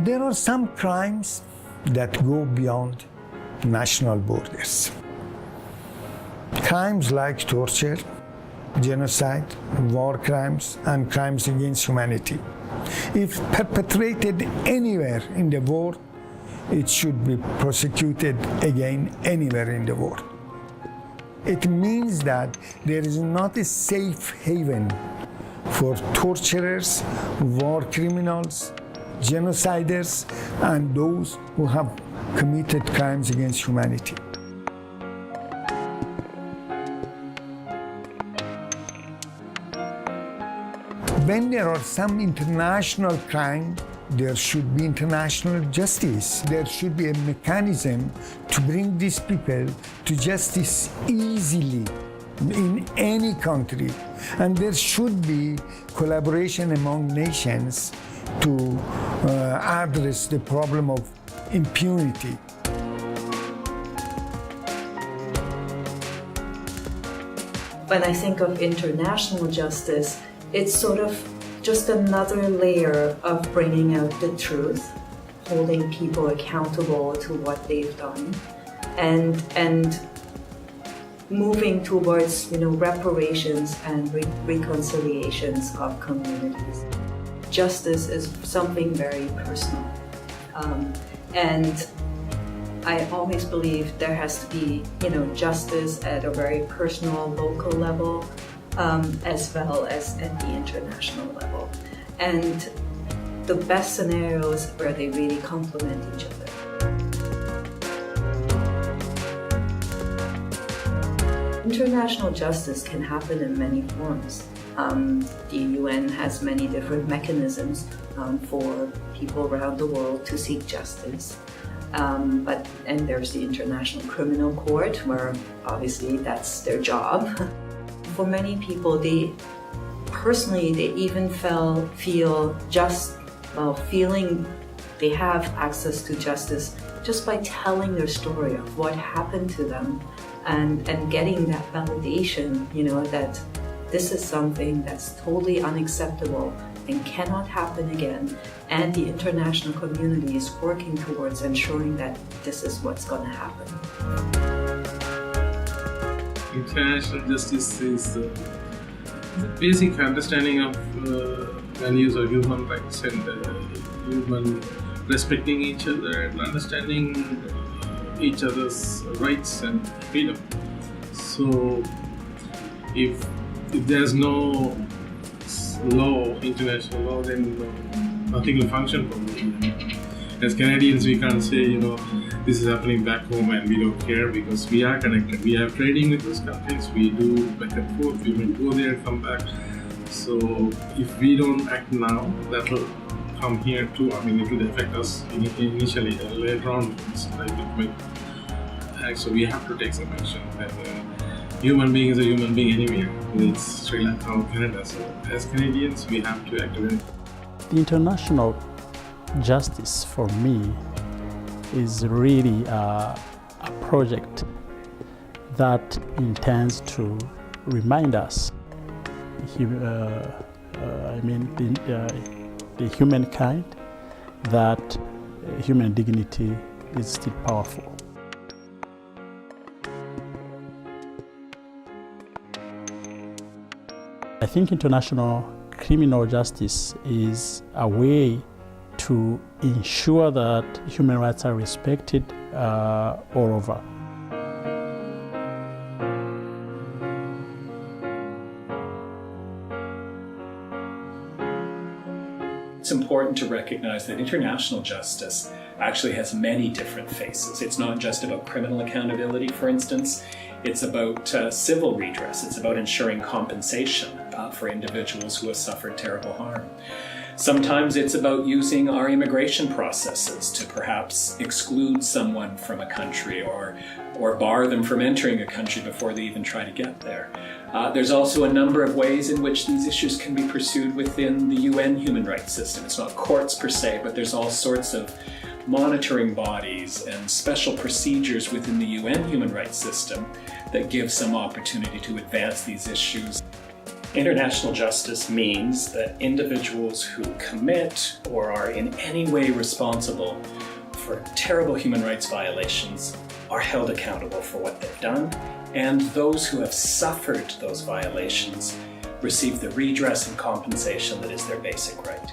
There are some crimes that go beyond national borders. Crimes like torture, genocide, war crimes, and crimes against humanity. If perpetrated anywhere in the world, it should be prosecuted again anywhere in the world. It means that there is not a safe haven for torturers, war criminals, genociders, and those who have committed crimes against humanity. When there are some international crime, there should be international justice. There should be a mechanism to bring these people to justice easily in any country. And there should be collaboration among nations to address the problem of impunity. When I think of international justice, it's sort of just another layer of bringing out the truth, holding people accountable to what they've done, and moving towards, reparations and reconciliations of communities. Justice is something very personal, and I always believe there has to be, justice at a very personal, local level, as well as at the international level. And the best scenarios where they really complement each other. International justice can happen in many forms. The UN has many different mechanisms for people around the world to seek justice. And there's the International Criminal Court, where obviously that's their job. For many people, they even feeling they have access to justice just by telling their story of what happened to them and getting that validation, that this is something that's totally unacceptable and cannot happen again. And the international community is working towards ensuring that this is what's going to happen. International justice is the basic understanding of values of human rights and human respecting each other and understanding each other's rights and freedom. So if there's no law, international law, then nothing will function properly. As Canadians, we can't say, this is happening back home and we don't care, because we are connected. We have trading with those countries, we do back and forth, we will go there, come back. So if we don't act now, that will come here too. It will affect us initially, later on, it might act. So we have to take some action. And human being is a human being anywhere, whether it's Sri Lanka or Canada. So as Canadians, we have to act. The international justice for me is really a project that intends to remind us, the humankind, that human dignity is still powerful. I think international criminal justice is a way to ensure that human rights are respected all over. It's important to recognize that international justice actually has many different faces. It's not just about criminal accountability, for instance. It's about civil redress. It's about ensuring compensation for individuals who have suffered terrible harm. Sometimes it's about using our immigration processes to perhaps exclude someone from a country or bar them from entering a country before they even try to get there. There's also a number of ways in which these issues can be pursued within the UN human rights system. It's not courts per se, but there's all sorts of monitoring bodies and special procedures within the UN human rights system that give some opportunity to advance these issues. International justice means that individuals who commit or are in any way responsible for terrible human rights violations are held accountable for what they've done, and those who have suffered those violations receive the redress and compensation that is their basic right.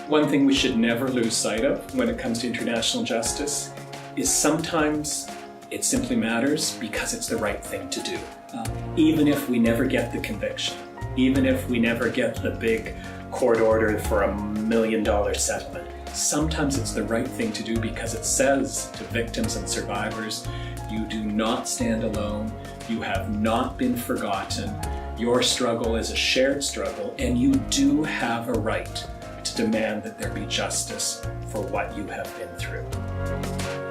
One thing we should never lose sight of when it comes to international justice is sometimes it simply matters because it's the right thing to do. Even if we never get the conviction, even if we never get the big court order for $1 million settlement, sometimes it's the right thing to do because it says to victims and survivors, you do not stand alone, you have not been forgotten, your struggle is a shared struggle, and you do have a right to demand that there be justice for what you have been through.